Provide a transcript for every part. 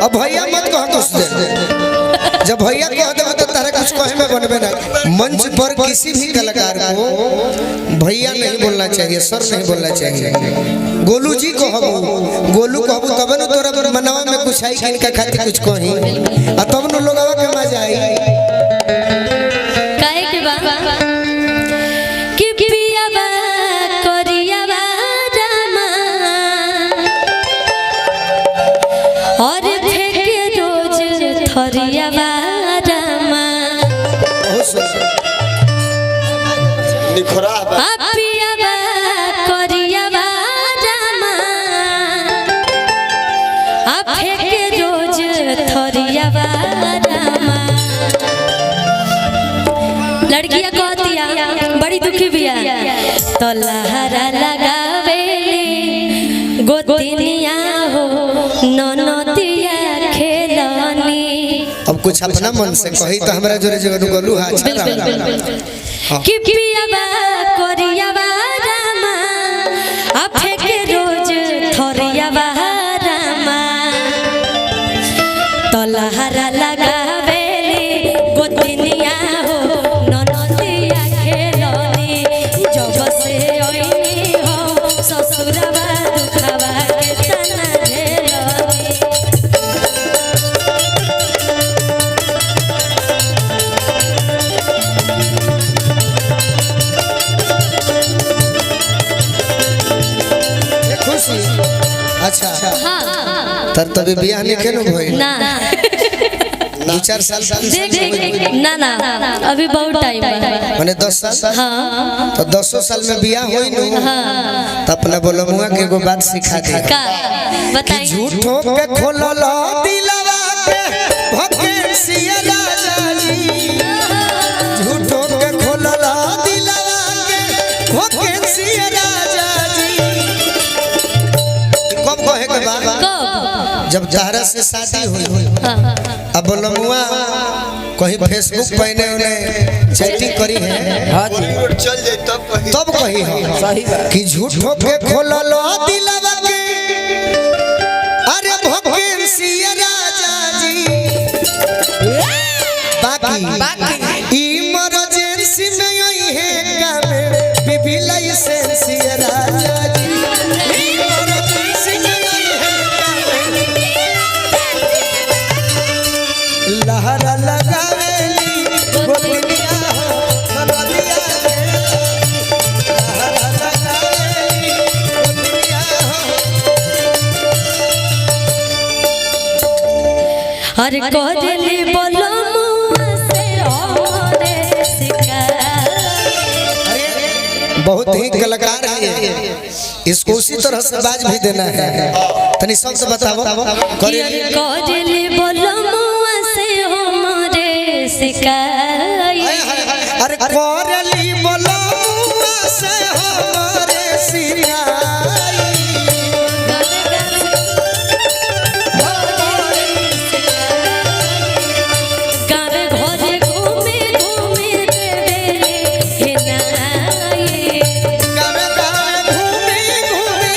अब भैया मत कह कुछ दे, जब भैया कह दे तो तारा कुछ कहे में बनबे ना। मंच पर किसी भी कलाकार को भैया नहीं बोलना चाहिए, सर नहीं बोलना चाहिए। गोलू जी को कहबू, गोलू कहबू तब न तोरा मनवा में कुछ आई कि इनका खातिर कुछ कही, आ तब न लोगवा के मजा आई। काहे के बा कि पिया बा करिया बा रामा और फेंके रोज थरिया बा रामा। बहुत सुंदर निखरा बा पिया बा करिया बा रामा आ फेंके रोज थरिया बा रामा। लड़कियां कहतिया बड़ी दुखी बिया तो लहरा लगावेली गोतिनिया हो ननदिया खेलनी। अब कुछ अपना मन से कही तो हमरा जोरे जोरे गोलू हां अच्छा कि पिया बा करिया बा रामा आ फेंके रोज थरिया बा रामा तो लहरा लगावेली गोतिनिया हो ननदिया खेलनी। जब से ओइनी हो ससुरवा दुखवा के तना झेलनी। खुशी अच्छा हाँ तर तभी बियाह नहीं केनो भई ना 2-4 साल देख ना ना अभी बहुत टाइम है माने 10 साल। हाँ तो 10 साल में बियाह होई नु तो अपना बोलो मुआ के एगो बात सिखा दे का बताइए। झूठो के खोलल दिलवा के भकेंसी राजा जी, झूठो के खोलल दिलवा के भकेंसी राजा जी। कब कहे के बा कब जब जहरा से शादी हुई अब बोलो मुआ कहीं फेसबुक पहने उन्हें चैटिंग करी है चल जाए तब कही है कि झूठो के खोलल दिलवा के अरे भकेंसी राजा जी। बाकी इमरजेंसी में यही है काम बीबी लाइसेंसी राजा जी। इमरजेंसी में यही है काम लहरा लगावेली गोतिनिया हो ननदिया लहरा लगावेली गोतिनिया हो। अरे कोजली बोलो मुआ से ओरे शिकार। बहुत ही कलाकार है इसको उसी तरह से बाज भी देना है। तनी शब्द बताओ अरे कोजली बोलो मुआ से हमरे शिकार। अरे कोरली बोलो से हमारे सिराई गावे घरे घूमे घूमे देवेले हे नाई। गावे गावे घूमी घूमी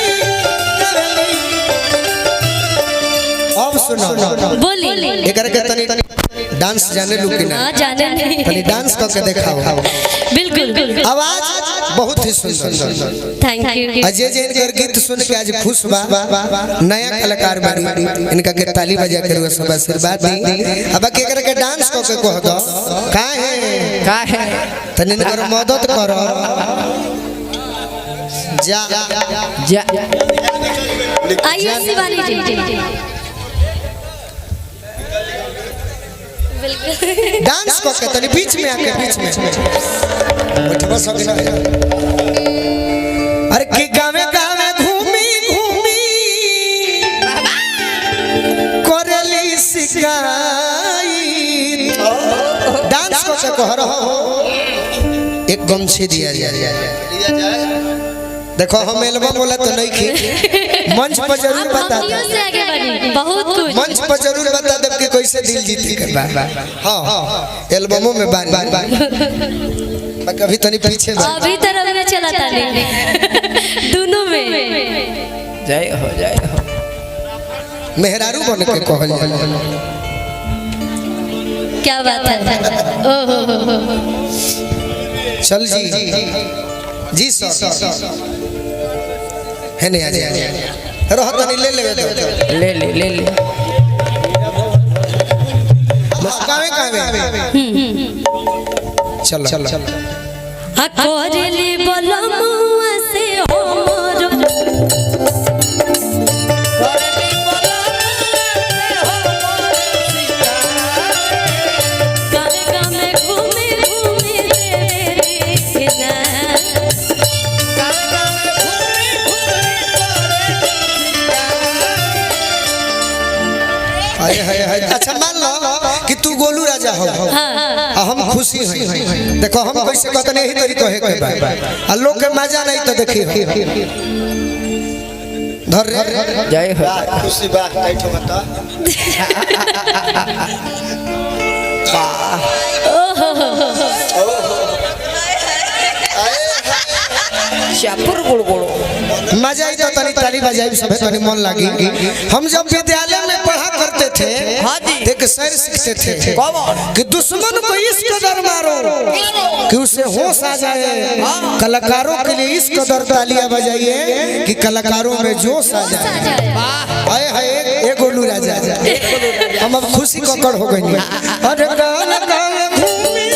करली। अब सुनो बोली एकर के तनी डांस जाने लू कि ना? हाँ जाने नहीं। तनी डांस करके दिखाओ। बिल्कुल आवाज बहुत ही सुंदर। Thank you. अजय जी इनकर गीत सुन के आज खुश बा। नया कलाकार बाड़ी इनका के ताली बजा के सब आशीर्वाद दी। अब के कर के डांस को के कह दो का है तने इनकर मदद करो जा आइए शिवानी जी। डांस को के तनी बीच में आके बीच में उठवा सके ना। अरे के गावे गावे घूमी घूमी करली शिकायत। डांस को के कह रहा हो एक गमछी दिया जाए। देखो हम एल्बम बोला तो नहीं खी मंच पर जरूर बता दे। बहुत कुछ मंच पर जरूर बता दे कि कैसे दिल जीती के हां एल्बमों में बार कभी तनी पीछे अभी तरह में चला था दोनों में जय हो मेहरारू बन के कहल जाला। क्या बात है। ओहो चल जी सर है नहीं आ जा रह तनी ले ले चलो अकोरली बलमुआ से हमर अच्छा मान लो कि तू गोलू राजा हो हम खुशी हैं। देखो हम कैसे कहते नहीं तरी कहे के बा आ लोग के मजा नहीं तो देखी धर जय हो खुशी बा नहीं तो बता शापुर गुड़गुड़ो मजा आई तो तनी ताली बजाई सब तनी मन लगी। हम जब विद्यालय में पढ़ा करते थे एक शेर सीखते थे कि दुश्मन को इस कदर मारो कि उसे होश आ जाए, कलाकारों के लिए इस कदर तालियां बजाइए कि कलाकारों में जोश आ जाए। आए हाय एक गोलू राजा हम अब खुशी ककड़ हो गई। अरे गाना गाना घूमी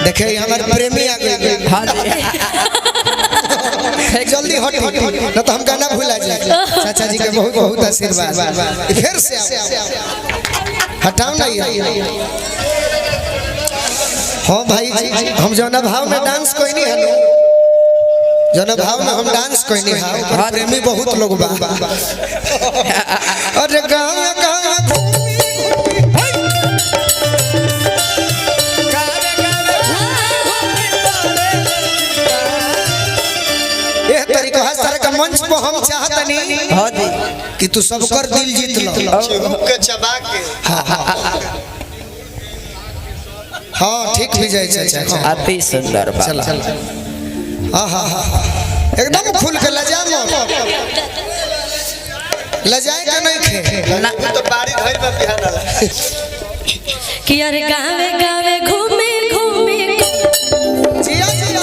देखे हमारे प्रेमी आ गए। जल्दी हट न तो हम गाना भूला जाए। चाचा जी के बहुत बहुत आशीर्वाद फिर से हटाओ नहीं। हाँ भाई जी हम जौना भाव में डांस कोई नहीं है जौना भाव में हम डांस कोई नहीं है प्रेमी बहुत लोग बा। अरे गाना गाना मंच को हम चाहतनी कि तू सबकर दिल जीत लो के चबा के हाँ ठीक भी जाए चाचा अति सुंदर चला एकदम खुल के लजा लजाए का नहीं खे तो बारी धइल में बिहान वाला कि यार गावे गावे घूमे घूमे जिया जिया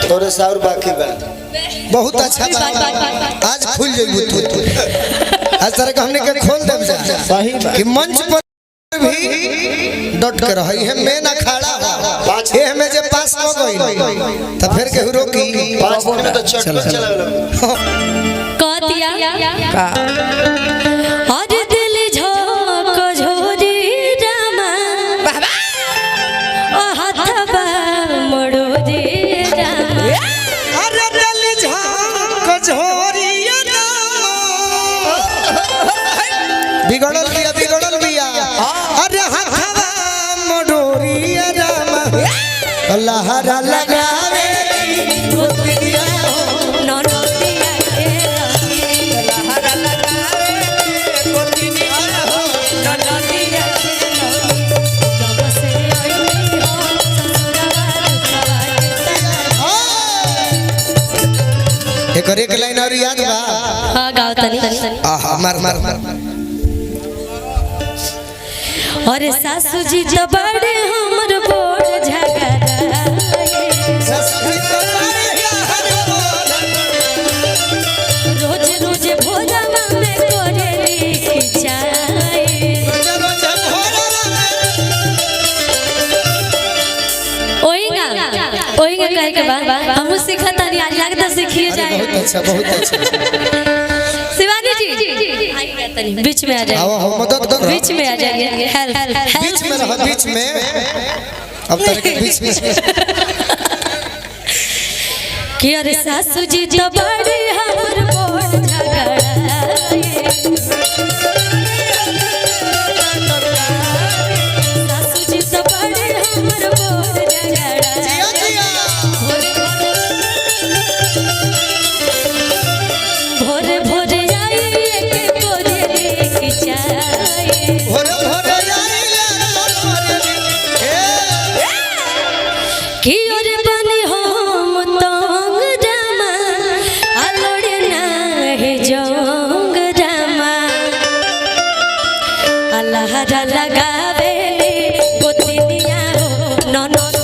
थोड़े सा और बाकी बा बहुत अच्छा आज खुल जाइए तू आज तरह का हमने के खोल दे सही कि मंच पर भी डट के रही है मैं ना खड़ा ये हमें जे पास हो गई तो फिर के रोकी 5 मिनट तो चल चला कहतिया का और दिल झोंक झोरी रामा ओ हाथबा मोड़ोरी रामा अरे दिल झोंक झोरी बिगड़ल बिया अरे हाथवा मोड़ोरी रामा लहरा लगावे गोतिया ननदिया के लहरा लगावे कोटिनिया हो ननदिया के जब से आई हो ससुराल एक लाइन और याद बा हां गाओ तनी आहा मार और सासू जी तो बड़े हमर बोल झगड़ा रोज रोज भोजवा में कोरेली खिचाए ओइगा कहे के बाद हम सिखता नहीं आज लगता सीखिए जाए। बहुत अच्छा शिवानी जी बीच में आ जाइए आओ मदद करो बीच में आ जाइए बीच में रहो बीच में अब तरह के बीच में कि अरे सासू जी तो बड़े हमर बोल झगड़ा सासू जी तो बड़े हमर बोल ननद